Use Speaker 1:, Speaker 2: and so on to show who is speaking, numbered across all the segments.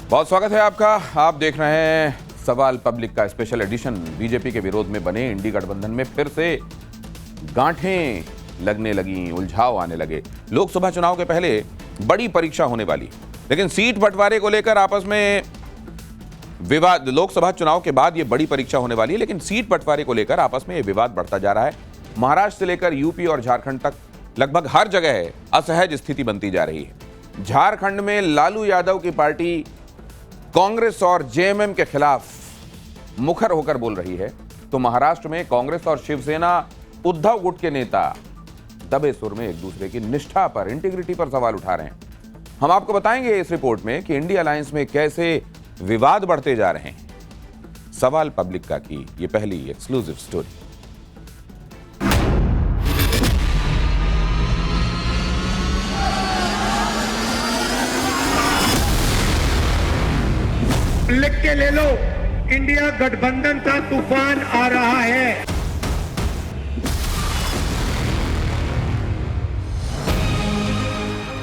Speaker 1: बहुत स्वागत है आपका। आप देख रहे हैं सवाल पब्लिक का स्पेशल एडिशन। बीजेपी के विरोध में बने इंडी गठबंधन में फिर से गांठें लगने लगी, उलझाव आने लगे। लोकसभा चुनाव के पहले बड़ी परीक्षा होने वाली, लेकिन सीट बंटवारे को लेकर आपस में विवाद। लोकसभा चुनाव के बाद यह बड़ी परीक्षा होने वाली है, लेकिन सीट बंटवारे को लेकर आपस में यह विवाद बढ़ता जा रहा है। महाराष्ट्र से लेकर यूपी और झारखंड तक लगभग हर जगह असहज स्थिति बनती जा रही है। झारखंड में लालू यादव की पार्टी कांग्रेस और जेएमएम के खिलाफ मुखर होकर बोल रही है, तो महाराष्ट्र में कांग्रेस और शिवसेना उद्धव गुट के नेता दबे सुर में एक दूसरे की निष्ठा पर, इंटीग्रिटी पर सवाल उठा रहे हैं। हम आपको बताएंगे इस रिपोर्ट में कि इंडिया अलायंस में कैसे विवाद बढ़ते जा रहे हैं। सवाल पब्लिक का की ये पहली एक्सक्लूसिव स्टोरी।
Speaker 2: लिख के ले लो, इंडिया गठबंधन का तूफान आ रहा है।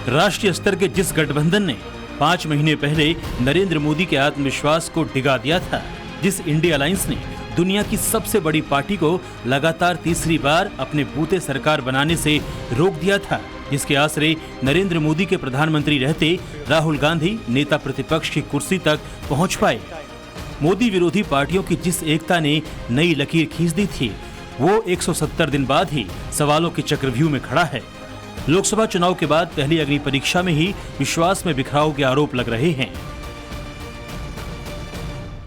Speaker 3: राष्ट्रीय स्तर के जिस गठबंधन ने 5 महीने पहले नरेंद्र मोदी के आत्मविश्वास को डिगा दिया था, जिस इंडिया अलायंस ने दुनिया की सबसे बड़ी पार्टी को लगातार तीसरी बार अपने बूते सरकार बनाने से रोक दिया था, जिसके आसरे नरेंद्र मोदी के प्रधानमंत्री रहते राहुल गांधी नेता प्रतिपक्ष की कुर्सी तक पहुंच पाए। मोदी विरोधी पार्टियों की जिस एकता ने नई लकीर खींच दी थी, वो 170 दिन बाद ही सवालों के चक्रव्यूह में खड़ा है। लोकसभा चुनाव के बाद पहली अग्नि परीक्षा में ही विश्वास में बिखराव के आरोप लग रहे हैं।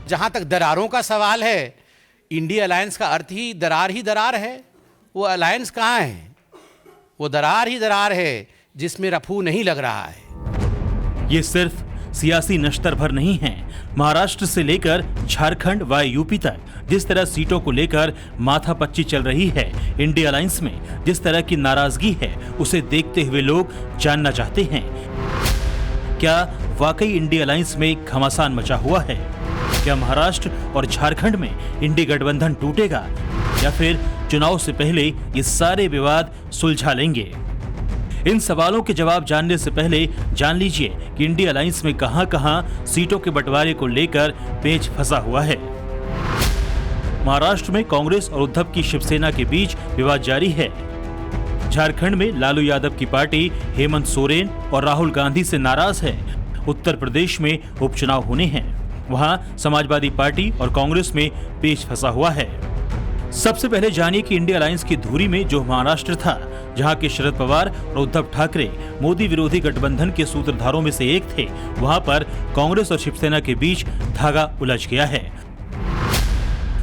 Speaker 4: जहां तक दरारों का सवाल है, इंडिया अलायंस का अर्थ ही दरार है। वो अलायंस कहाँ है? वो दरार ही दरार है जिसमें रफू नहीं लग रहा है।
Speaker 3: ये सिर्फ सियासी नश्तर भर नहीं है। महाराष्ट्र से लेकर झारखंड व यूपी तक जिस तरह सीटों को लेकर माथापच्ची चल रही है इंडिया अलायंस में, जिस तरह की नाराजगी है, उसे देखते हुए लोग जानना चाहते हैं, क्या वाकई इंडिया अलायंस में घमासान मचा हुआ है? क्या महाराष्ट्र और झारखंड में इंडी गठबंधन टूटेगा, या फिर चुनाव से पहले ये सारे विवाद सुलझा लेंगे? इन सवालों के जवाब जानने से पहले जान लीजिए कि इंडिया अलायंस में कहां-कहां सीटों के बंटवारे को लेकर पेच फंसा हुआ है। महाराष्ट्र में कांग्रेस और उद्धव की शिवसेना के बीच विवाद जारी है। झारखंड में लालू यादव की पार्टी हेमंत सोरेन और राहुल गांधी से नाराज है। उत्तर प्रदेश में उपचुनाव होने हैं, वहां समाजवादी पार्टी और कांग्रेस में पेच फंसा हुआ है। सबसे पहले जानिए कि इंडिया अलायंस की धुरी में जो महाराष्ट्र था, जहां के शरद पवार और उद्धव ठाकरे मोदी विरोधी गठबंधन के सूत्रधारों में से एक थे, वहां पर कांग्रेस और शिवसेना के बीच धागा उलझ गया है।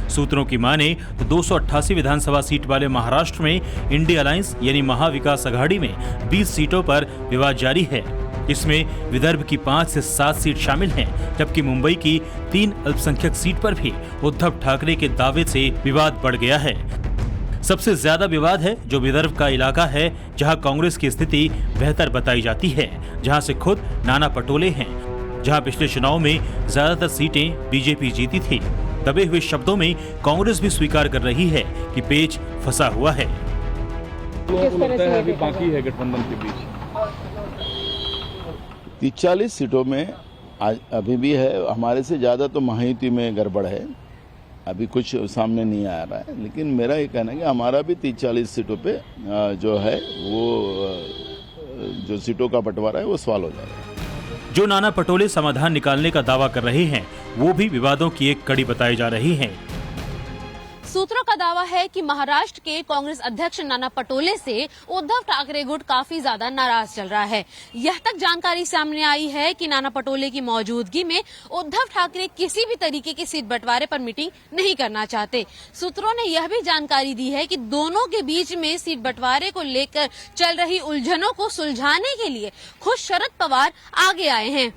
Speaker 3: सूत्रों की माने तो 288 विधानसभा सीट वाले महाराष्ट्र में इंडिया अलायंस यानी महाविकास अघाड़ी में 20 सीटों पर विवाद जारी है। इसमें विदर्भ की 5 से 7 सीट शामिल हैं, जबकि मुंबई की 3 अल्पसंख्यक सीट पर भी उद्धव ठाकरे के दावे से विवाद बढ़ गया है। सबसे ज्यादा विवाद है जो विदर्भ का इलाका है, जहां कांग्रेस की स्थिति बेहतर बताई जाती है, जहां से खुद नाना पटोले हैं, जहां पिछले चुनाव में ज्यादातर सीटें बीजेपी जीती थी। दबे हुए शब्दों में कांग्रेस भी स्वीकार कर रही है कि पेच फंसा हुआ है।
Speaker 5: लोगों को लगता है अभी बाकी है गठबंधन के बीच
Speaker 6: 40 सीटों में आज अभी भी है। हमारे से ज़्यादा तो महायुति में गड़बड़ है, अभी कुछ सामने नहीं आ रहा है, लेकिन मेरा ये कहना है कि हमारा भी 30-40 सीटों पे जो है वो जो सीटों का बंटवारा है वो सवाल हो जाएगा।
Speaker 3: जो नाना पटोले समाधान निकालने का दावा कर रहे हैं, वो भी विवादों की एक कड़ी बताई जा रही है।
Speaker 7: सूत्रों का दावा है कि महाराष्ट्र के कांग्रेस अध्यक्ष नाना पटोले से उद्धव ठाकरे गुट काफी ज्यादा नाराज चल रहा है। यह तक जानकारी सामने आई है कि नाना पटोले की मौजूदगी में उद्धव ठाकरे किसी भी तरीके की सीट बंटवारे पर मीटिंग नहीं करना चाहते। सूत्रों ने यह भी जानकारी दी है कि दोनों के बीच में सीट बंटवारे को लेकर चल रही उलझनों को सुलझाने के लिए खुद शरद पवार आगे आए हैं।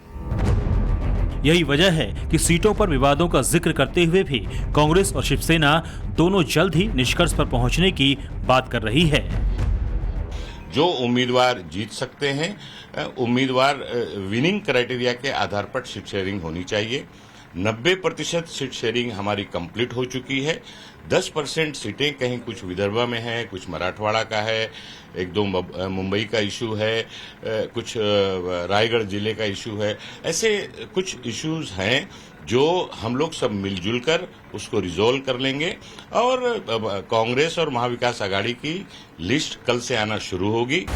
Speaker 3: यही वजह है कि सीटों पर विवादों का जिक्र करते हुए भी कांग्रेस और शिवसेना दोनों जल्द ही निष्कर्ष पर पहुंचने की बात कर रही है।
Speaker 8: जो उम्मीदवार जीत सकते हैं, उम्मीदवार विनिंग क्राइटेरिया के आधार पर सीट शेयरिंग होनी चाहिए। 90% सीट शेयरिंग हमारी कंप्लीट हो चुकी है। 10% सीटें कहीं कुछ विदर्भ में है, कुछ मराठवाड़ा का है, एक दो मुंबई का इशू है, कुछ रायगढ़ जिले का इशू है। ऐसे कुछ इश्यूज हैं जो हम लोग सब मिलजुल कर उसको रिजोल्व कर लेंगे और कांग्रेस और महाविकास आघाड़ी की लिस्ट कल से आना शुरू होगी।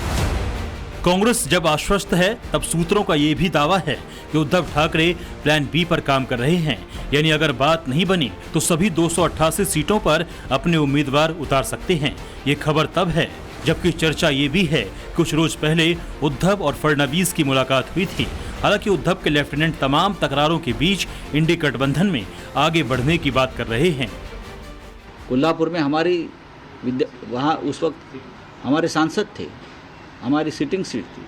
Speaker 3: कांग्रेस जब आश्वस्त है तब सूत्रों का ये भी दावा है कि उद्धव ठाकरे प्लान बी पर काम कर रहे हैं, यानी अगर बात नहीं बनी तो सभी 288 सीटों पर अपने उम्मीदवार उतार सकते हैं। ये खबर तब है जबकि चर्चा ये भी है कुछ रोज पहले उद्धव और फडणवीस की मुलाकात हुई थी। हालांकि उद्धव के लेफ्टिनेंट तमाम तकरारों के बीच इंडी गठबंधन में आगे बढ़ने की बात कर रहे हैं।
Speaker 9: कोल्हापुर में वहाँ उस वक्त हमारे सांसद थे, हमारी सिटिंग सीट थी।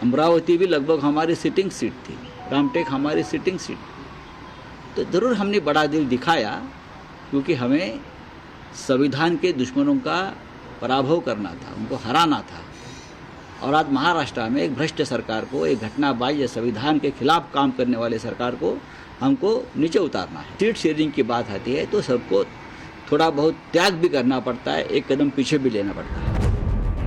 Speaker 9: अमरावती भी लगभग हमारी सिटिंग सीट थी, रामटेक हमारी सिटिंग सीट। तो ज़रूर हमने बड़ा दिल दिखाया क्योंकि हमें संविधान के दुश्मनों का पराभव करना था, उनको हराना था। और आज महाराष्ट्र में एक भ्रष्ट सरकार को, एक घटनाबाज संविधान के खिलाफ काम करने वाले सरकार को हमको नीचे उतारना है। सीट शेयरिंग की बात आती है तो सबको थोड़ा बहुत त्याग भी करना पड़ता है, एक कदम पीछे भी लेना पड़ता है।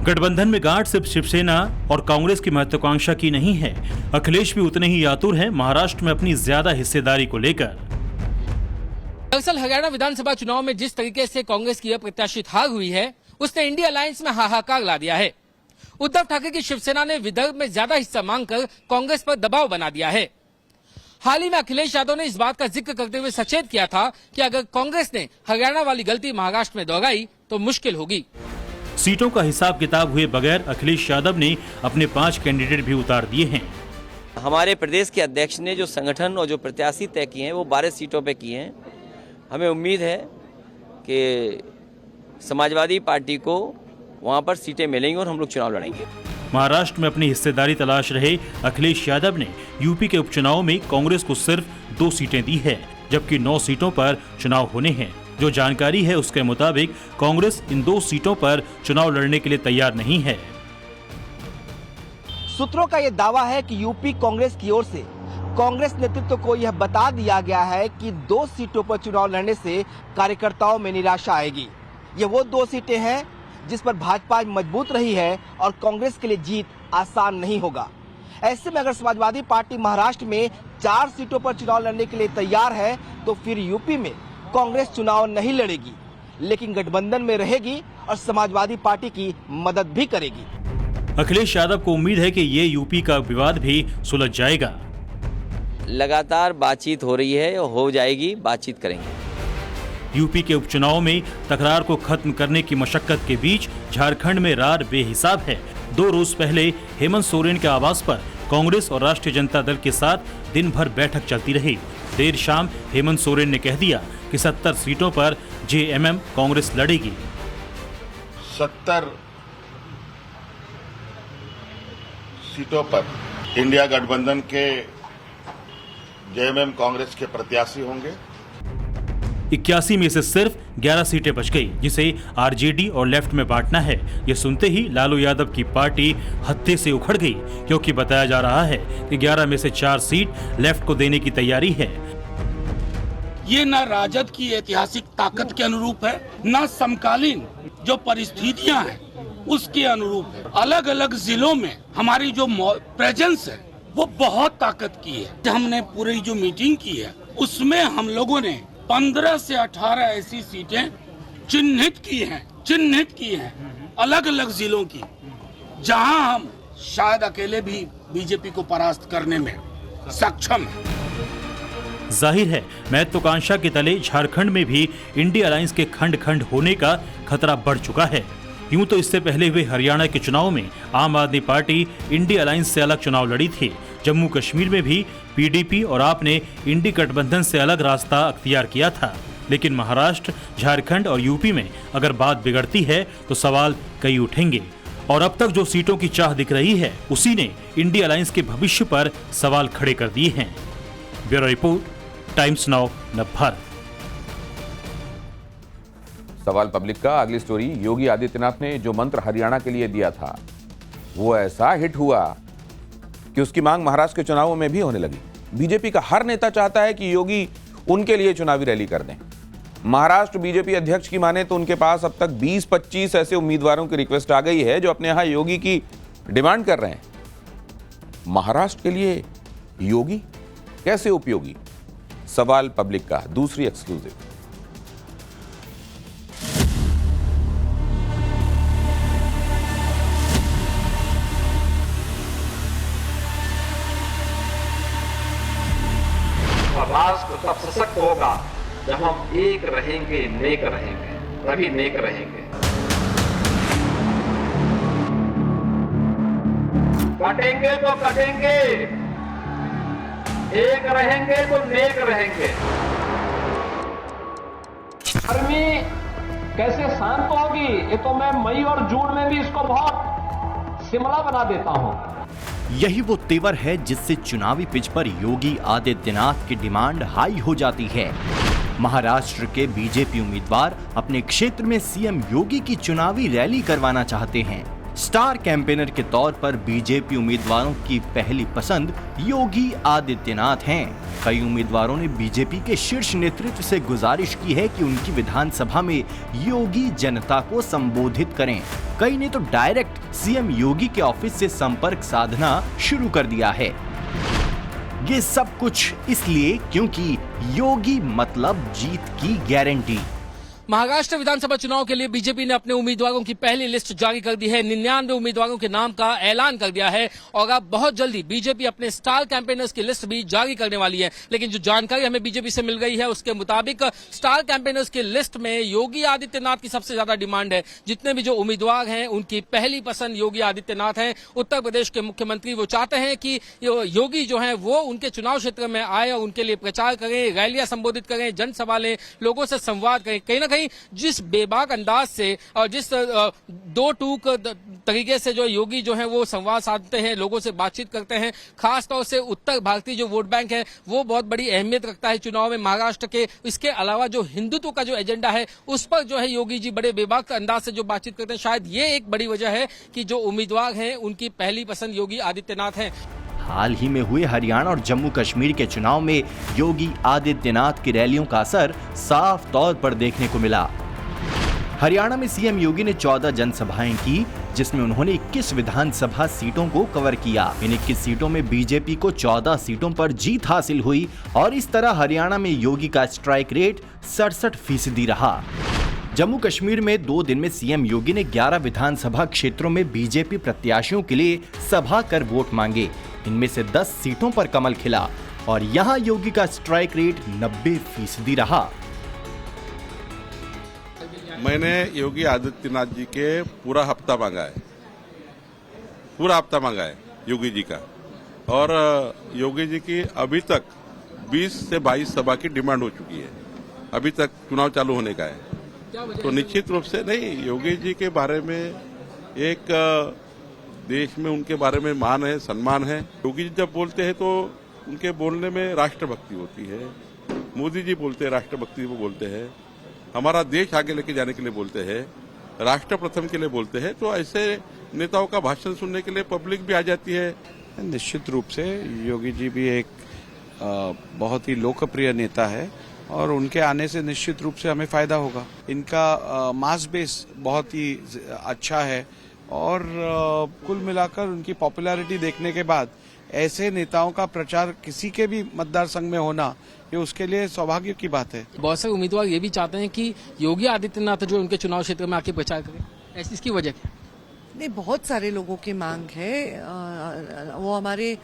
Speaker 3: गठबंधन में गांठ सिर्फ शिवसेना और कांग्रेस की महत्वाकांक्षा की नहीं है, अखिलेश भी उतने ही आतुर हैं महाराष्ट्र में अपनी ज्यादा हिस्सेदारी को लेकर।
Speaker 10: दरअसल हरियाणा विधानसभा चुनाव में जिस तरीके से कांग्रेस की अप्रत्याशित हार हुई है उसने इंडिया अलायंस में हाहाकार ला दिया है। उद्धव ठाकरे की शिवसेना ने विदर्भ में ज्यादा हिस्सा मांगकर कांग्रेस पर दबाव बना दिया है। हाल ही में अखिलेश यादव ने इस बात का जिक्र करते हुए सचेत किया था कि अगर कांग्रेस ने हरियाणा वाली गलती महाराष्ट्र में दोहराई तो मुश्किल होगी।
Speaker 3: सीटों का हिसाब किताब हुए बगैर अखिलेश यादव ने अपने 5 कैंडिडेट भी उतार दिए हैं।
Speaker 11: हमारे प्रदेश के अध्यक्ष ने जो संगठन और जो प्रत्याशी तय किए हैं वो 12 सीटों पे किए हैं। हमें उम्मीद है कि समाजवादी पार्टी को वहां पर सीटें मिलेंगी और हम लोग चुनाव लड़ेंगे।
Speaker 3: महाराष्ट्र में अपनी हिस्सेदारी तलाश रहे अखिलेश यादव ने यूपी के उपचुनाव में कांग्रेस को सिर्फ 2 सीटें दी है, जबकि 9 सीटों पर चुनाव होने हैं। जो जानकारी है उसके मुताबिक कांग्रेस इन 2 सीटों पर चुनाव लड़ने के लिए तैयार नहीं है।
Speaker 12: सूत्रों का यह दावा है कि यूपी कांग्रेस की ओर से कांग्रेस नेतृत्व को यह बता दिया गया है कि 2 सीटों पर चुनाव लड़ने से कार्यकर्ताओं में निराशा आएगी। ये वो 2 सीटें हैं जिस पर भाजपा मजबूत रही है और कांग्रेस के लिए जीत आसान नहीं होगा। ऐसे में अगर समाजवादी पार्टी महाराष्ट्र में 4 सीटों पर चुनाव लड़ने के लिए तैयार है तो फिर यूपी में कांग्रेस चुनाव नहीं लड़ेगी, लेकिन गठबंधन में रहेगी और समाजवादी पार्टी की मदद भी करेगी।
Speaker 3: अखिलेश यादव को उम्मीद है कि ये यूपी का विवाद भी सुलझ जाएगा।
Speaker 11: लगातार बातचीत हो रही है और हो जाएगी, बातचीत करेंगे।
Speaker 3: यूपी के उपचुनाव में तकरार को खत्म करने की मशक्कत के बीच झारखंड में रार बेहिसाब है। 2 रोज पहले हेमंत सोरेन के आवास पर कांग्रेस और राष्ट्रीय जनता दल के साथ दिन भर बैठक चलती रही। देर शाम हेमंत सोरेन ने कह दिया कि 70 सीटों पर जेएमएम कांग्रेस लड़ेगी।
Speaker 6: 70 सीटों पर इंडिया गठबंधन के जेएमएम कांग्रेस के प्रत्याशी होंगे।
Speaker 3: 81 में से सिर्फ 11 सीटें बच गई, जिसे आरजेडी और लेफ्ट में बांटना है। ये सुनते ही लालू यादव की पार्टी हत्थे से उखड़ गई, क्योंकि बताया जा रहा है कि 11 में से 4 सीट लेफ्ट को देने की तैयारी है।
Speaker 13: ये न राजद की ऐतिहासिक ताकत के अनुरूप है, न समकालीन जो परिस्थितियां हैं उसके अनुरूप है। अलग अलग जिलों में हमारी जो प्रेजेंस है वो बहुत ताकत की है। हमने पूरी जो मीटिंग की है उसमें हम लोगों ने 15 से 18 ऐसी सीटें चिन्हित की हैं अलग अलग जिलों की, जहां हम शायद अकेले भी बीजेपी को परास्त करने में सक्षम हैं।
Speaker 3: जाहिर है महत्वाकांक्षा के तले झारखंड में भी इंडिया अलायंस के खंड खंड होने का खतरा बढ़ चुका है। यूं तो इससे पहले हुए हरियाणा के चुनाव में आम आदमी पार्टी इंडिया अलायंस से अलग चुनाव लड़ी थी। जम्मू कश्मीर में भी पीडीपी और आप ने इंडी गठबंधन से अलग रास्ता अख्तियार किया था। लेकिन महाराष्ट्र, झारखंड और यूपी में अगर बात बिगड़ती है तो सवाल कई उठेंगे। और अब तक जो सीटों की चाह दिख रही है उसी ने इंडिया अलायंस के भविष्य पर सवाल खड़े कर दिए हैं। Bureau report, times now Navbharat.
Speaker 1: सवाल पब्लिक का अगली स्टोरी। योगी आदित्यनाथ ने जो मंत्र हरियाणा के लिए दिया था वो ऐसा हिट हुआ कि उसकी मांग महाराष्ट्र के चुनावों में भी होने लगी। बीजेपी का हर नेता चाहता है कि योगी उनके लिए चुनावी रैली कर दें। महाराष्ट्र बीजेपी अध्यक्ष की माने तो उनके पास अब तक 20-25 ऐसे उम्मीदवारों की रिक्वेस्ट आ गई है जो अपने यहां योगी की डिमांड कर रहे हैं। महाराष्ट्र के लिए योगी कैसे उपयोगी? सवाल पब्लिक का दूसरी एक्सक्लूसिव।
Speaker 14: राष्ट्र तब सशक्त होगा जब हम एक रहेंगे, नेक रहेंगे, तभी नेक रहेंगे। कटेंगे तो कटेंगे, एक रहेंगे तो नेक रहेंगे। गर्मी कैसे शांत होगी, ये तो मैं मई और जून में भी इसको बहुत शिमला बना देता हूं।
Speaker 15: यही वो तेवर है जिससे चुनावी पिच पर योगी आदित्यनाथ की डिमांड हाई हो जाती है। महाराष्ट्र के बीजेपी उम्मीदवार अपने क्षेत्र में सीएम योगी की चुनावी रैली करवाना चाहते हैं। स्टार कैंपेनर के तौर पर बीजेपी उम्मीदवारों की पहली पसंद योगी आदित्यनाथ हैं। कई उम्मीदवारों ने बीजेपी के शीर्ष नेतृत्व से गुजारिश की है कि उनकी विधानसभा में योगी जनता को संबोधित करें। कई ने तो डायरेक्ट सीएम योगी के ऑफिस से संपर्क साधना शुरू कर दिया है। ये सब कुछ इसलिए क्योंकि योगी मतलब जीत की गारंटी।
Speaker 10: महाराष्ट्र विधानसभा चुनाव के लिए बीजेपी ने अपने उम्मीदवारों की पहली लिस्ट जारी कर दी है। 99 उम्मीदवारों के नाम का ऐलान कर दिया है और अब बहुत जल्दी बीजेपी अपने स्टार कैंपेनर्स की लिस्ट भी जारी करने वाली है। लेकिन जो जानकारी हमें बीजेपी से मिल गई है उसके मुताबिक स्टार कैंपेनर्स की लिस्ट में योगी आदित्यनाथ की सबसे ज्यादा डिमांड है। जितने भी जो उम्मीदवार हैं उनकी पहली पसंद योगी आदित्यनाथ हैं। उत्तर प्रदेश के मुख्यमंत्री वो चाहते हैं कि योगी जो है वो उनके चुनाव क्षेत्र में आए और उनके लिए प्रचार करें, रैलियां संबोधित करें, जनसभा लें, लोगों से संवाद करें। कहीं ना कहीं जिस बेबाक अंदाज से और जिस दो टूक तरीके से जो योगी जो है वो संवाद साधते हैं, लोगों से बातचीत करते हैं, खासतौर से उत्तर भारतीय जो वोट बैंक है वो बहुत बड़ी अहमियत रखता है चुनाव में महाराष्ट्र के। इसके अलावा जो हिंदुत्व का जो एजेंडा है उस पर जो है योगी जी बड़े बेबाक अंदाज से जो बातचीत करते हैं। शायद ये एक बड़ी वजह है कि जो उम्मीदवार हैं उनकी पहली पसंद योगी आदित्यनाथ हैं।
Speaker 15: हाल ही में हुए हरियाणा और जम्मू कश्मीर के चुनाव में योगी आदित्यनाथ की रैलियों का असर साफ तौर पर देखने को मिला। हरियाणा में सीएम योगी ने 14 जनसभाएं की जिसमें उन्होंने 21 विधानसभा सीटों को कवर किया। इन 21 सीटों में बीजेपी को 14 सीटों पर जीत हासिल हुई और इस तरह हरियाणा में योगी का स्ट्राइक रेट 67% रहा। जम्मू कश्मीर में 2 दिन में सीएम योगी ने 11 विधानसभा क्षेत्रों में बीजेपी प्रत्याशियों के लिए सभा कर वोट मांगे। इनमें से 10 सीटों पर कमल खिला और यहां योगी का स्ट्राइक रेट 90% रहा।
Speaker 16: मैंने योगी आदित्यनाथ जी के पूरा हफ्ता मांगा है, पूरा हफ्ता मांगा है योगी जी का। और योगी जी की अभी तक 20 से 22 सभा की डिमांड हो चुकी है, अभी तक चुनाव चालू होने का है। तो निश्चित रूप से नहीं, योगी जी के बारे में एक देश में उनके बारे में मान है, सम्मान है। योगी जी जब बोलते हैं तो उनके बोलने में राष्ट्रभक्ति होती है। मोदी जी बोलते हैं राष्ट्रभक्ति वो बोलते हैं, हमारा देश आगे लेके जाने के लिए बोलते हैं, राष्ट्र प्रथम के लिए बोलते हैं। तो ऐसे नेताओं का भाषण सुनने के लिए पब्लिक भी आ जाती है।
Speaker 17: निश्चित रूप से योगी जी भी एक बहुत ही लोकप्रिय नेता है और उनके आने से निश्चित रूप से हमें फायदा होगा। इनका मास बेस बहुत ही अच्छा है और कुल मिलाकर उनकी पॉपुलैरिटी देखने के बाद ऐसे नेताओं का प्रचार किसी के भी मतदार संघ में होना ये उसके लिए सौभाग्य की बात है। बहुत
Speaker 10: से उम्मीदवार ये भी चाहते हैं कि योगी आदित्यनाथ जो उनके चुनाव क्षेत्र में आके प्रचार करें, ऐसी इसकी वजह क्या?
Speaker 18: नहीं, बहुत सारे लोगों की मांग है। वो हमारे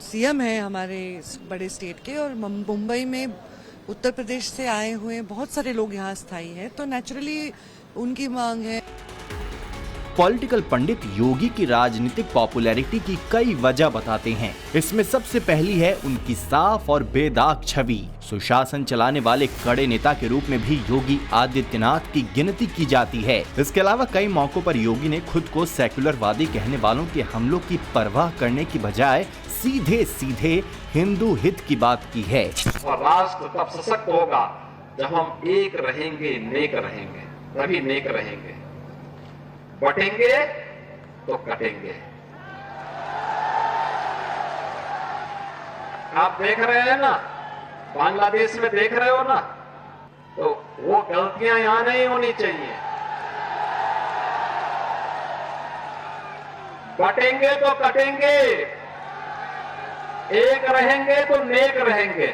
Speaker 18: सीएम है हमारे बड़े स्टेट के और मुंबई में उत्तर प्रदेश से आए हुए बहुत सारे लोग यहाँ स्थायी हैं, तो नेचुरली उनकी मांग है।
Speaker 15: पॉलिटिकल पंडित योगी की राजनीतिक पॉपुलैरिटी की कई वजह बताते हैं। इसमें सबसे पहली है उनकी साफ और बेदाग छवि। सुशासन चलाने वाले कड़े नेता के रूप में भी योगी आदित्यनाथ की गिनती की जाती है। इसके अलावा कई मौकों पर योगी ने खुद को सेक्युलरवादी कहने वालों के हमलों की परवाह करने की बजाय सीधे सीधे हिंदू हित की बात की है।
Speaker 14: राष्ट्र तब सशक्त होगा जब हम एक रहेंगे, नेक रहेंगे, तभी नेक रहेंगे। बटेंगे तो कटेंगे, आप देख रहे हैं ना, बांग्लादेश में देख रहे हो ना, तो वो गलतियां यहां नहीं होनी चाहिए। बटेंगे तो कटेंगे, एक रहेंगे तो नेक रहेंगे।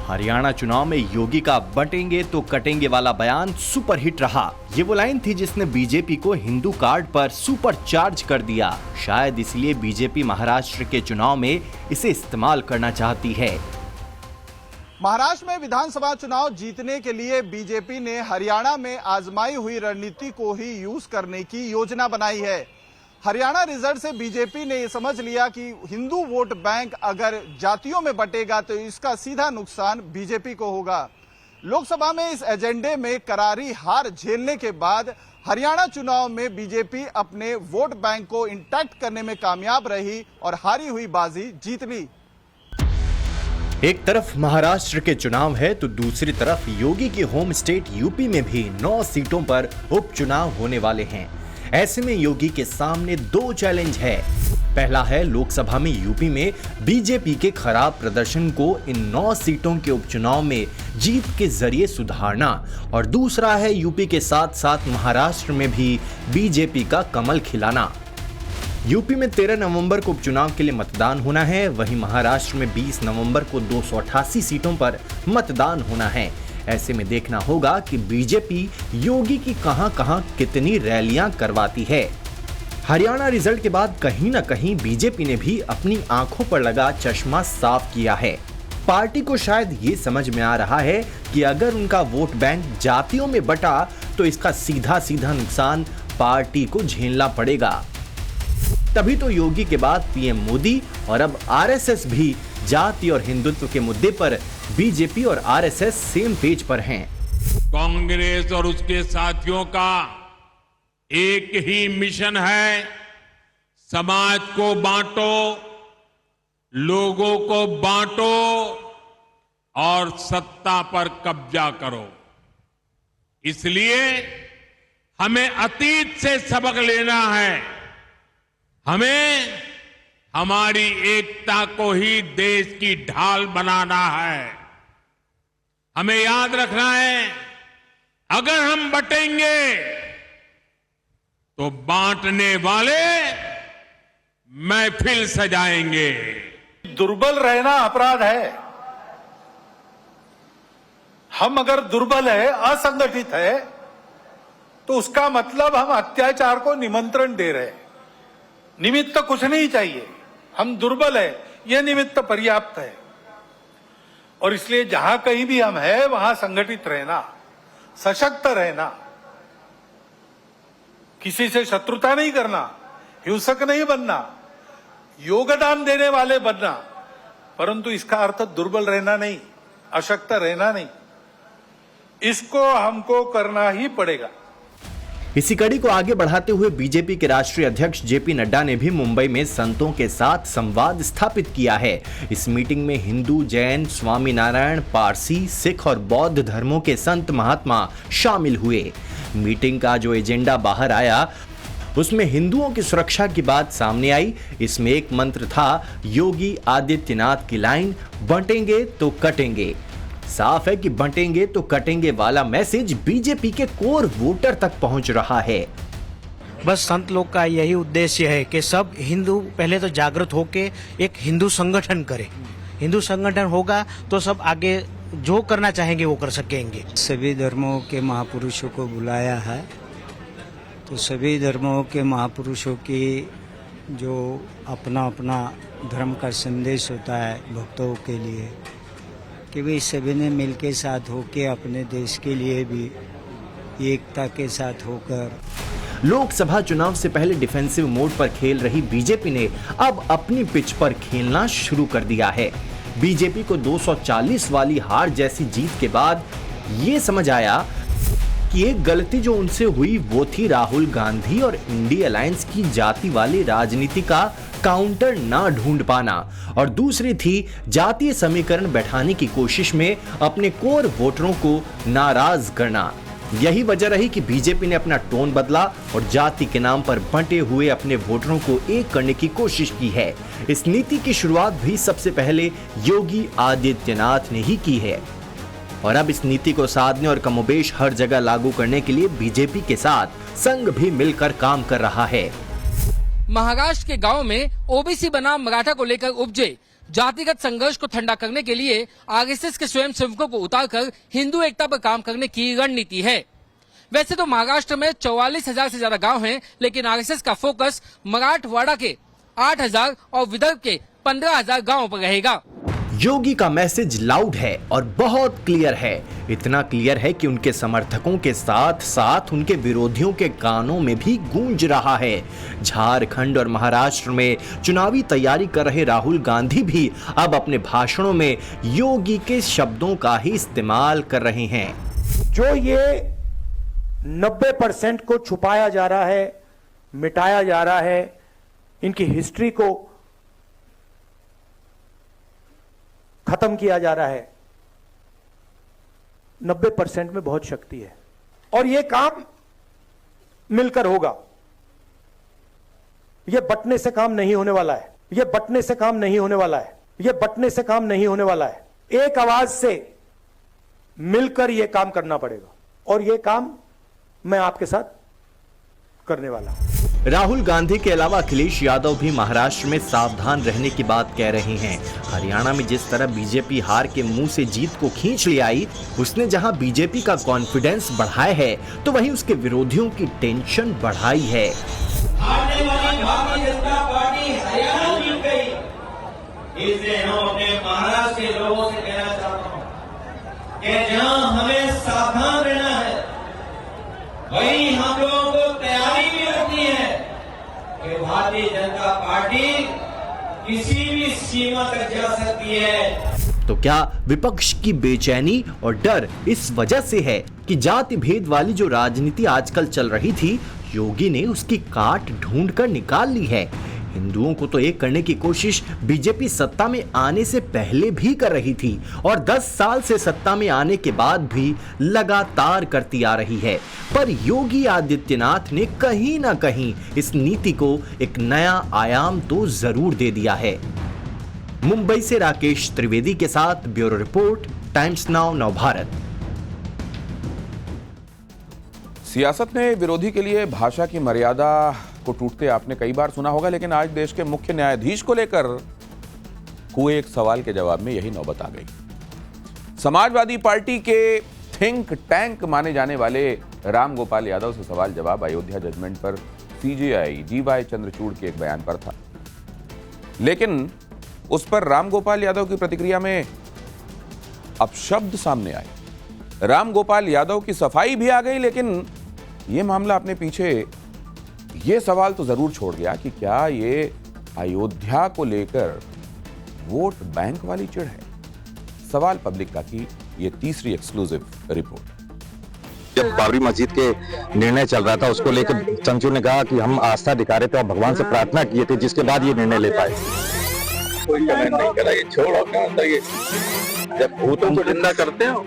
Speaker 15: हरियाणा चुनाव में योगी का बटेंगे तो कटेंगे वाला बयान सुपरहिट रहा। ये वो लाइन थी जिसने बीजेपी को हिंदू कार्ड पर सुपर चार्ज कर दिया। शायद इसलिए बीजेपी महाराष्ट्र के चुनाव में इसे इस्तेमाल करना चाहती है।
Speaker 19: महाराष्ट्र में विधानसभा चुनाव जीतने के लिए बीजेपी ने हरियाणा में आजमाई हुई रणनीति को ही यूज करने की योजना बनाई है। हरियाणा रिजल्ट से बीजेपी ने यह समझ लिया कि हिंदू वोट बैंक अगर जातियों में बटेगा तो इसका सीधा नुकसान बीजेपी को होगा। लोकसभा में इस एजेंडे में करारी हार झेलने के बाद हरियाणा चुनाव में बीजेपी अपने वोट बैंक को इंटैक्ट करने में कामयाब रही और हारी हुई बाजी जीत ली।
Speaker 15: एक तरफ महाराष्ट्र के चुनाव है तो दूसरी तरफ योगी की होम स्टेट यूपी में भी 9 सीटों पर उपचुनाव होने वाले हैं। ऐसे में योगी के सामने 2 चैलेंज है। पहला है लोकसभा में यूपी में बीजेपी के खराब प्रदर्शन को इन 9 सीटों के उपचुनाव में जीत के जरिए सुधारना, और दूसरा है यूपी के साथ साथ महाराष्ट्र में भी बीजेपी का कमल खिलाना। यूपी में 13 नवंबर को उपचुनाव के लिए मतदान होना है, वहीं महाराष्ट्र में 20 नवंबर को 288 सीटों पर मतदान होना है। ऐसे में देखना होगा कि बीजेपी योगी की कहां-कहां कितनी रैलियां करवाती है। हरियाणा रिजल्ट के बाद कहीं ना कहीं बीजेपी ने भी अपनी आंखों पर लगा चश्मा साफ किया है। पार्टी को शायद ये समझ में आ रहा है कि अगर उनका वोट बैंक जातियों में बटा तो इसका सीधा सीधा नुकसान पार्टी को झेलना पड़ेगा। तभी तो योगी के बाद पीएम मोदी और अब आरएसएस भी जाति और हिंदुत्व के मुद्दे पर बीजेपी और आरएसएस सेम पेज पर हैं।
Speaker 20: कांग्रेस और उसके साथियों का एक ही मिशन है, समाज को बांटो, लोगों को बांटो और सत्ता पर कब्जा करो। इसलिए हमें अतीत से सबक लेना है। हमें हमारी एकता को ही देश की ढाल बनाना है। हमें याद रखना है, अगर हम बटेंगे तो बांटने वाले महफिल सजाएंगे।
Speaker 21: दुर्बल रहना अपराध है। हम अगर दुर्बल है, असंगठित है, तो उसका मतलब हम अत्याचार को निमंत्रण दे रहे हैं। निमित्त कुछ नहीं चाहिए, हम दुर्बल है, यह निमित्त पर्याप्त है। और इसलिए जहां कहीं भी हम हैं वहां संगठित रहना, सशक्त रहना, किसी से शत्रुता नहीं करना, हिंसक नहीं बनना, योगदान देने वाले बनना, परंतु इसका अर्थ दुर्बल रहना नहीं, अशक्त रहना नहीं। इसको हमको करना ही पड़ेगा।
Speaker 15: इसी कड़ी को आगे बढ़ाते हुए बीजेपी के राष्ट्रीय अध्यक्ष जेपी नड्डा ने भी मुंबई में संतों के साथ संवाद स्थापित किया है। इस मीटिंग में हिंदू, जैन, स्वामी नारायण, पारसी, सिख और बौद्ध धर्मों के संत महात्मा शामिल हुए। मीटिंग का जो एजेंडा बाहर आया उसमें हिंदुओं की सुरक्षा की बात सामने आई। इसमें एक मंत्र था योगी आदित्यनाथ की लाइन, बंटेंगे तो कटेंगे। साफ है कि बंटेंगे तो कटेंगे वाला मैसेज बीजेपी के कोर वोटर तक पहुंच रहा है।
Speaker 22: बस संत लोग का यही उद्देश्य है कि सब हिंदू पहले तो जागृत होके एक हिंदू संगठन करें। हिंदू संगठन होगा तो सब आगे जो करना चाहेंगे वो कर सकेंगे।
Speaker 23: सभी धर्मों के महापुरुषों को बुलाया है, तो सभी धर्मों के महापुरुषों की जो अपना अपना धर्म का संदेश होता है भक्तों के लिए, कि वे सभी ने मिलके साथ होके अपने देश के लिए भी एकता के साथ होकर।
Speaker 15: लोकसभा चुनाव से पहले डिफेंसिव मोड पर खेल रही बीजेपी ने अब अपनी पिच पर खेलना शुरू कर दिया है। बीजेपी को 240 वाली हार जैसी जीत के बाद ये समझ आया कि एक गलती जो उनसे हुई वो थी राहुल गांधी और इंडिया अलायंस की जाति वाली राजनीति का काउंटर ना ढूंढ पाना, और दूसरी थी जातीय समीकरण बैठाने की कोशिश में अपने कोर वोटरों को नाराज करना। यही वजह रही कि बीजेपी ने अपना टोन बदला और जाति के नाम पर बंटे हुए अपने वोटरों को एक करने की कोशिश की है। इस नीति की शुरुआत भी सबसे पहले योगी आदित्यनाथ ने ही की है और अब इस नीति को साधने और कमोबेश हर जगह लागू करने के लिए बीजेपी के साथ संघ भी मिलकर काम कर रहा है।
Speaker 10: महाराष्ट्र के गांव में ओबीसी बनाम मराठा को लेकर उपजे जातिगत संघर्ष को ठंडा करने के लिए आरएसएस के स्वयंसेवकों को उतारकर हिंदू एकता पर काम करने की रणनीति है। वैसे तो महाराष्ट्र में 44,000 से ज्यादा गांव हैं, लेकिन आरएसएस का फोकस मराठवाड़ा के 8,000 और विदर्भ के 15,000 गांवों पर रहेगा।
Speaker 15: योगी का मैसेज लाउड है और बहुत क्लियर है। इतना क्लियर है कि उनके समर्थकों के साथ साथ उनके विरोधियों के कानों में भी गूंज रहा है। झारखंड और महाराष्ट्र में चुनावी तैयारी कर रहे राहुल गांधी भी अब अपने भाषणों में योगी के शब्दों का ही इस्तेमाल कर रहे हैं।
Speaker 2: जो ये 90% को छुपाया जा रहा है, मिटाया जा रहा है, इनकी हिस्ट्री को खत्म किया जा रहा है, 90% में बहुत शक्ति है और यह काम मिलकर होगा। यह बंटने से काम नहीं होने वाला है, यह बंटने से काम नहीं होने वाला है, यह बंटने से काम नहीं होने वाला है। एक आवाज से मिलकर यह काम करना पड़ेगा और यह काम मैं आपके साथ करने वाला हूं।
Speaker 15: राहुल गांधी के अलावा अखिलेश यादव भी महाराष्ट्र में सावधान रहने की बात कह रहे हैं। हरियाणा में जिस तरह बीजेपी हार के मुंह से जीत को खींच ले आई, उसने जहां बीजेपी का कॉन्फिडेंस बढ़ाया है तो वहीं उसके विरोधियों की टेंशन बढ़ाई है।
Speaker 4: आने वाली भारतीय जनता पार्टी हरियाणा जीत गई, इसलिए हम अपने महाराष्ट्र के लोगों से कहना चाहता हूँ कि जहाँ हमें सावधान रहना है, वहीं हम लोगों को तैयारी भी रखनी है कि भारतीय जनता पार्टी किसी भी सीमा तक जा सकती है।
Speaker 15: तो क्या विपक्ष की बेचैनी और डर इस वजह से है कि जाति भेद वाली जो राजनीति आजकल चल रही थी, योगी ने उसकी काट ढूंढकर निकाल ली है। हिंदुओं को तो एक करने की कोशिश बीजेपी सत्ता में आने से पहले भी कर रही थी और 10 साल से सत्ता में आने के बाद भी लगातार करती आ रही है। पर योगी आदित्यनाथ ने कहीं ना कहीं इस नीति को एक नया आयाम तो जरूर दे दिया है। मुंबई से राकेश त्रिवेदी के साथ bureau report, times now Navbharat.
Speaker 1: सियासत में विरोधी के लिए भाषा की मर्यादा को टूटते आपने कई बार सुना होगा, लेकिन आज देश के मुख्य न्यायाधीश को लेकर हुए एक सवाल के जवाब में यही नौबत आ गई। समाजवादी पार्टी के थिंक टैंक माने जाने वाले राम गोपाल यादव से सवाल जवाब अयोध्या जजमेंट पर सीजेआई डीवाई चंद्रचूड़ के एक बयान पर था, लेकिन उस पर राम गोपाल यादव की प्रतिक्रिया में अपशब्द सामने आए। राम गोपाल यादव की सफाई भी आ गई, लेकिन यह मामला अपने पीछे ये सवाल तो जरूर छोड़ गया कि क्या ये अयोध्या को लेकर वोट बैंक वाली चिढ़ है। सवाल पब्लिक का की ये तीसरी एक्सक्लूसिव रिपोर्ट।
Speaker 5: जब बाबरी मस्जिद के निर्णय चल रहा था, उसको लेकर चंद्रचूड़ ने कहा कि हम आस्था दिखा रहे थे और भगवान से प्रार्थना किए थे, जिसके बाद ये निर्णय ले पाए।
Speaker 24: कोई कमेंट नहीं करा, ये छोड़ो क्या अंदर। ये जब भूतों को जिंदा करते हो,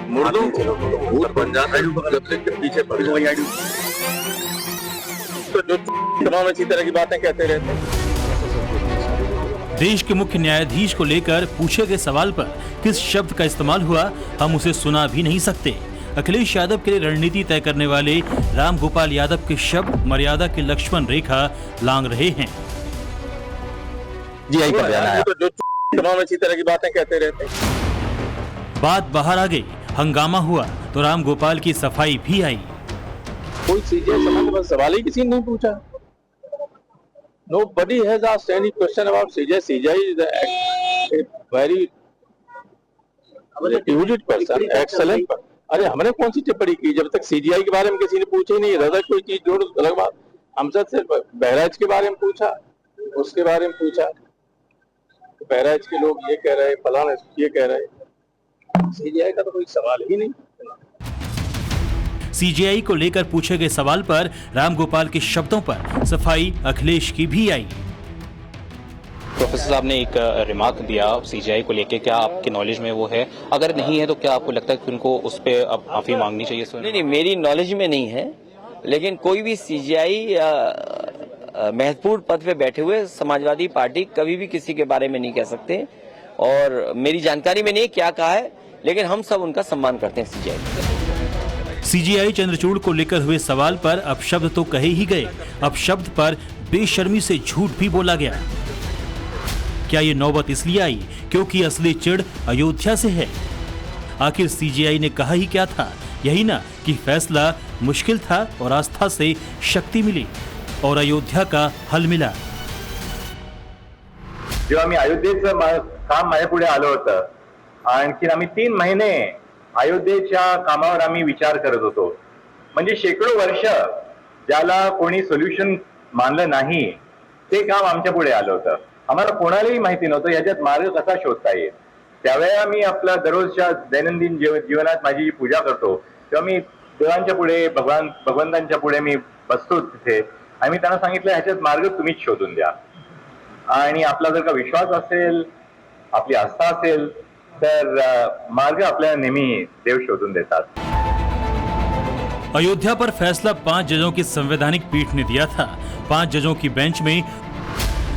Speaker 24: मुर्दों को भूत बन जाता है, जब से पीछे पड़ जाए। तो जो तमाम इसी तरह की बातें कहते रहते हैं।
Speaker 3: देश के मुख्य न्यायाधीश को लेकर पूछे गए सवाल पर किस शब्द का इस्तेमाल हुआ, हम उसे सुना भी नहीं सकते। अखिलेश यादव के लिए रणनीति तय करने वाले राम गोपाल यादव के शब्द मर्यादा की लक्ष्मण रेखा लांघ रहे हैं।
Speaker 5: जी तो जो तमाम इसी तरह की बातें कहते रहते हैं।
Speaker 3: बात बाहर आ गई, हंगामा हुआ तो राम गोपाल की सफाई भी आई।
Speaker 24: कोई सीजीआई संबंध में सवाल ही किसी ने नहीं पूछा। Nobody has asked any question about CGI. CGI is a very reputed person, excellent. अरे हमने कौन सी टिप्पणी की? जब तक सीजीआई के बारे में किसी ने पूछा ही नहीं, रहा कोई चीज जोड़ अलग बात। हमसे सिर्फ बहराइच के बारे में पूछा, उसके बारे में पूछा, बहराइच के लोग ये कह रहे, फलाना ये कह रहे। सीजीआई का तो कोई सवाल ही नहीं।
Speaker 3: सीजीआई को लेकर पूछे गए सवाल पर राम गोपाल के शब्दों पर सफाई अखिलेश की भी आई।
Speaker 7: प्रोफेसर साहब ने एक रिमार्क दिया सीजीआई को लेके, क्या आपके नॉलेज में वो है? अगर नहीं है तो क्या आपको लगता है कि उनको उस पर अब माफी मांगनी चाहिए?
Speaker 11: नहीं, मेरी नॉलेज में नहीं है, लेकिन कोई भी सीजीआई महत्वपूर्ण पद पे बैठे हुए समाजवादी पार्टी कभी भी किसी के बारे में नहीं कह सकते, और मेरी जानकारी में नहीं क्या कहा है, लेकिन हम सब उनका सम्मान करते हैं सीजीआई।
Speaker 3: सीजीआई चंद्रचूड़ को लेकर हुए सवाल पर अपशब्द तो कहे ही गए, अपशब्द पर बेशर्मी से झूठ भी बोला गया। क्या ये नौबत इसलिए आई क्योंकि असली चिढ़ अयोध्या से है? आखिर सीजीआई ने कहा ही क्या था? यही ना कि फैसला मुश्किल था और आस्था से शक्ती मिली और अयोध्या का हल मिला।
Speaker 8: जेव्हा आम्ही अयोध्येचं काम माझ्या पुढे आलं होतं, आणखी आम्ही 3 महिने अयोध्येच्या कामावर आम्ही विचार करत होतो, म्हणजे शेकडो वर्ष ज्याला कोणी सोल्युशन मानलं नाही ते काम आमच्या पुढे आलं होतं. आम्हाला कोणालाही माहिती नव्हतं याच्यात मार्ग कसा शोधता येईल. त्यावेळेला मी आपल्या दररोजच्या दैनंदिन जीवनात माझी जी पूजा करतो तेव्हा मी देवांच्या पुढे भगवंतांच्या पुढे मी बसतो तिथे आणि मी त्यांना सांगितलं ह्याच्यात मार्ग तुम्हीच शोधून द्या, आणि आपला जर का विश्वास असेल, आपली आस्था असेल तर मार्ग आपल्याला नेहमी देव शोधून देतात।
Speaker 3: अयोध्या पर फैसला 5 जजों की संवैधानिक पीठ ने दिया था। 5 जजों की बेंच में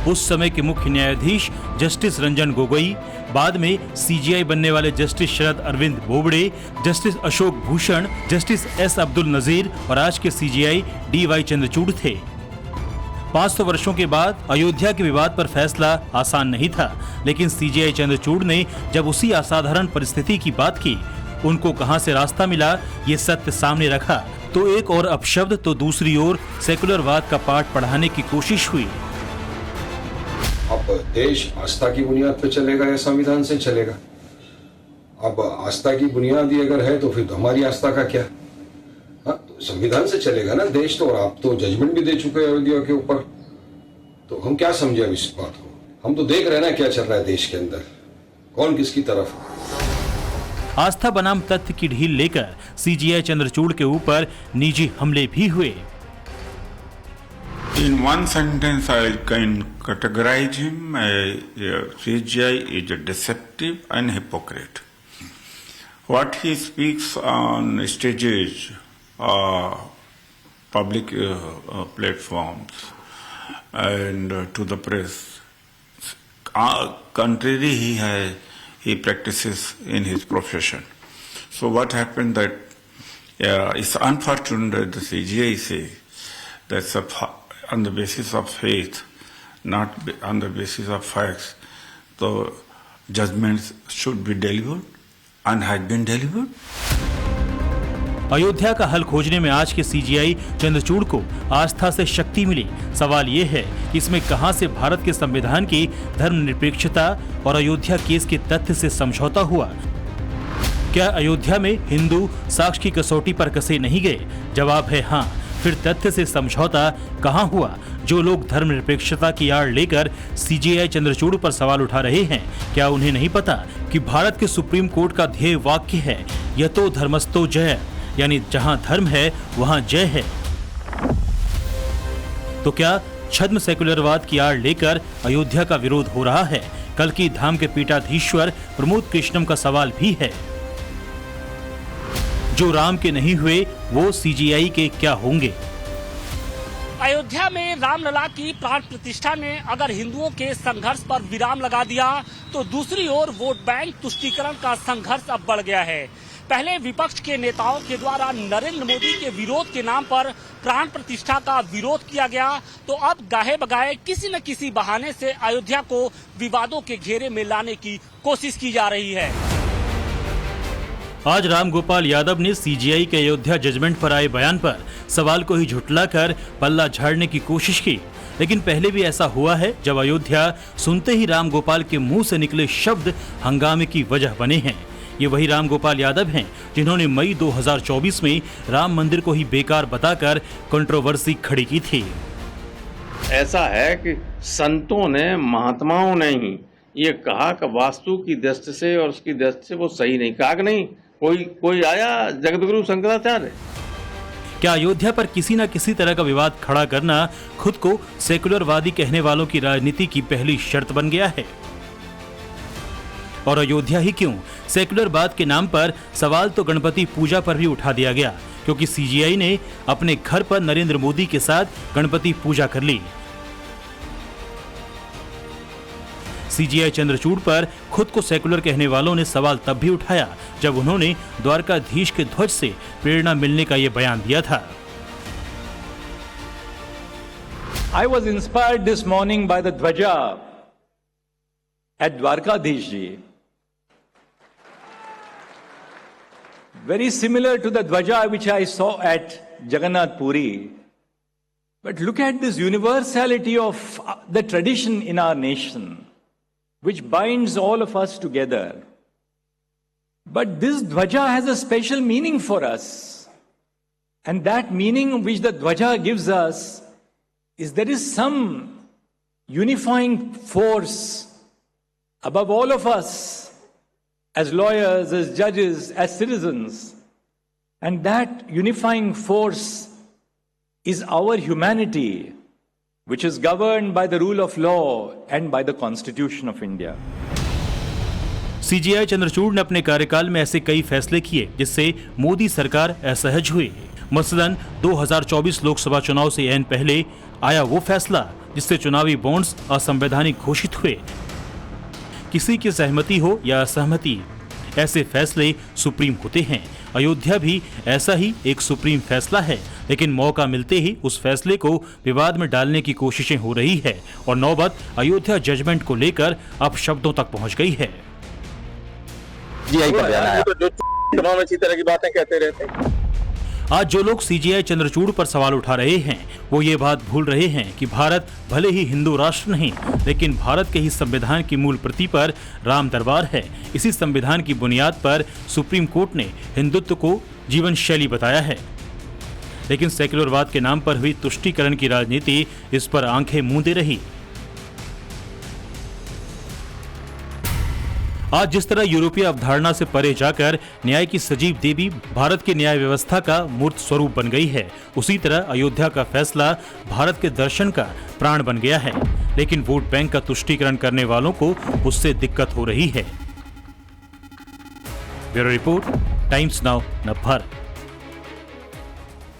Speaker 3: उस समय के मुख्य न्यायाधीश जस्टिस रंजन गोगोई, बाद में सीजीआई बनने वाले justice Sharad Arvind Bobde, justice Ashok Bhushan, justice S Abdul Nazeer और आज के सीजीआई DY चंद्रचूड़ थे। 500 वर्षों के बाद अयोध्या के विवाद पर फैसला आसान नहीं था, लेकिन सीजीआई चंद्रचूड़ ने जब उसी असाधारण परिस्थिति की बात की, उनको कहां से रास्ता मिला ये सत्य सामने रखा तो एक और अपशब्द तो दूसरी ओर सेकुलरवाद का पाठ पढ़ाने की कोशिश हुई।
Speaker 9: अब देश आस्था की बुनियाद पर चलेगा या संविधान से चलेगा? अब आस्था की बुनियाद ही अगर है तो फिर तो हमारी आस्था का क्या? हाँ, तो संविधान से चलेगा ना देश तो। और आप तो जजमेंट भी दे चुके हैं अयोध्या के ऊपर, तो हम क्या समझे अब इस बात को? हम तो देख रहे हैं ना क्या चल रहा है देश के अंदर, कौन किसकी तरफ।
Speaker 3: आस्था बनाम तथ्य की ढील लेकर सीजीआई चंद्रचूड़ के ऊपर निजी हमले भी हुए।
Speaker 20: In one sentence, I can categorize him. CGI is a deceptive and hypocrite. What he speaks on stages, public platforms, and to the press, contrary he practices in his profession. So what happened that it's unfortunate that the CGI say that's on the basis of faith, not on the basis of facts. So judgments should be delivered and had been delivered.
Speaker 3: Ayodhya का हल खोजने में आज के CGI Chandrachud को आस्था से शक्ति मिली। सवाल ये है कि इसमें कहां से भारत के संविधान की धर्मनिरपेक्षता और अयोध्या केस के तथ्य से समझौता हुआ? क्या अयोध्या में हिंदू साक्ष्य की कसौटी पर कसे नहीं गए? जवाब है हाँ। फिर तथ्य से समझौता कहां हुआ? जो लोग धर्मनिरपेक्षता की आड़ लेकर सीजीआई चंद्रचूड़ पर सवाल उठा रहे हैं, क्या उन्हें नहीं पता कि भारत के सुप्रीम कोर्ट का ध्येय वाक्य है यतो धर्मस्तो जय, यानी जहां धर्म है वहां जय है। तो क्या छद्म सेकुलरवाद की आड़ लेकर अयोध्या का विरोध हो रहा है? कल की धाम के पीठाधीश्वर प्रमोद कृष्णम का सवाल भी है। जो राम के नहीं हुए वो सीजीआई के क्या होंगे?
Speaker 12: अयोध्या में रामलला की प्राण प्रतिष्ठा ने अगर हिंदुओं के संघर्ष पर विराम लगा दिया तो दूसरी ओर वोट बैंक तुष्टीकरण का संघर्ष अब बढ़ गया है। पहले विपक्ष के नेताओं के द्वारा नरेंद्र मोदी के विरोध के नाम पर प्राण प्रतिष्ठा का विरोध किया गया, तो अब गाहे बगाहे किसी न किसी बहाने से अयोध्या को विवादों के घेरे में लाने की कोशिश की जा रही है।
Speaker 3: आज रामगोपाल यादव ने सीजीआई के अयोध्या जजमेंट पर आए बयान पर सवाल को ही झुठलाकर पल्ला झाड़ने की कोशिश की, लेकिन पहले भी ऐसा हुआ है जब अयोध्या सुनते ही रामगोपाल के मुंह से निकले शब्द हंगामे की वजह बने हैं। ये वही रामगोपाल यादव हैं जिन्होंने मई 2024 में राम मंदिर को ही बेकार बताकर कंट्रोवर्सी खड़ी की थी।
Speaker 25: ऐसा है कि संतों ने, महात्माओं ने ही ये कहा कि वास्तु की दृष्टि से और उसकी दृष्टि से वो सही नहीं कहा कि नहीं। कोई आया जगतगुरु शंकराचार्य।
Speaker 3: क्या अयोध्या पर किसी न किसी तरह का विवाद खड़ा करना खुद को सेकुलरवादी कहने वालों की राजनीति की पहली शर्त बन गया है? और अयोध्या ही क्यों, सेकुलरवाद के नाम पर सवाल तो गणपति पूजा पर भी उठा दिया गया, क्योंकि सीजीआई ने अपने घर पर नरेंद्र मोदी के साथ गणपति पूजा कर ली। सीजीआई चंद्रचूड़ पर खुद को सेकुलर कहने वालों ने सवाल तब भी उठाया जब उन्होंने द्वारकाधीश के ध्वज से प्रेरणा मिलने का यह बयान दिया था।
Speaker 6: I was inspired this morning by the Dwaja at Dwarkadish ji. Very similar to the Dwaja which I saw at Jagannath Puri. But look at this universality of the tradition in our nation, which binds all of us together. But this Dwaja has a special meaning for us. And that meaning which the Dwaja gives us is there is some unifying force above all of us as lawyers, as judges, as citizens. And that unifying force is our humanity, which is governed by the rule of law and by the Constitution of India.
Speaker 3: CGI Chandrachud ने अपने कार्यकाल में ऐसे कई फैसले किए जिससे मोदी सरकार असहज हुई। मसलन 2024 लोकसभा चुनाव से ऐन पहले आया वो फैसला जिससे चुनावी बॉन्ड्स असंवैधानिक घोषित हुए। किसी की सहमति हो या असहमति, ऐसे फैसले सुप्रीम होते हैं। अयोध्या भी ऐसा ही एक सुप्रीम फैसला है, लेकिन मौका मिलते ही उस फैसले को विवाद में डालने की कोशिशें हो रही है और नौबत अयोध्या जजमेंट को लेकर अब शब्दों तक पहुंच गई है।
Speaker 24: जो इसी तरह की बातें कहते रहते हैं।
Speaker 3: आज जो लोग सीजीआई चंद्रचूड़ पर सवाल उठा रहे हैं वो ये बात भूल रहे हैं कि भारत भले ही हिंदू राष्ट्र नहीं, लेकिन भारत के ही संविधान की मूल प्रति पर राम दरबार है। इसी संविधान की बुनियाद पर सुप्रीम कोर्ट ने हिंदुत्व को जीवन शैली बताया है, लेकिन सेक्युलरवाद के नाम पर हुई तुष्टीकरण की राजनीति इस पर आंखें मूंदे रही। आज जिस तरह यूरोपीय अवधारणा से परे जाकर न्याय की सजीव देवी भारत की न्याय व्यवस्था का मूर्त स्वरूप बन गई है, उसी तरह अयोध्या का फैसला भारत के दर्शन का प्राण बन गया है। लेकिन वोट बैंक का तुष्टीकरण करने वालों को उससे दिक्कत हो रही है। Bureau report, times now, Navbharat.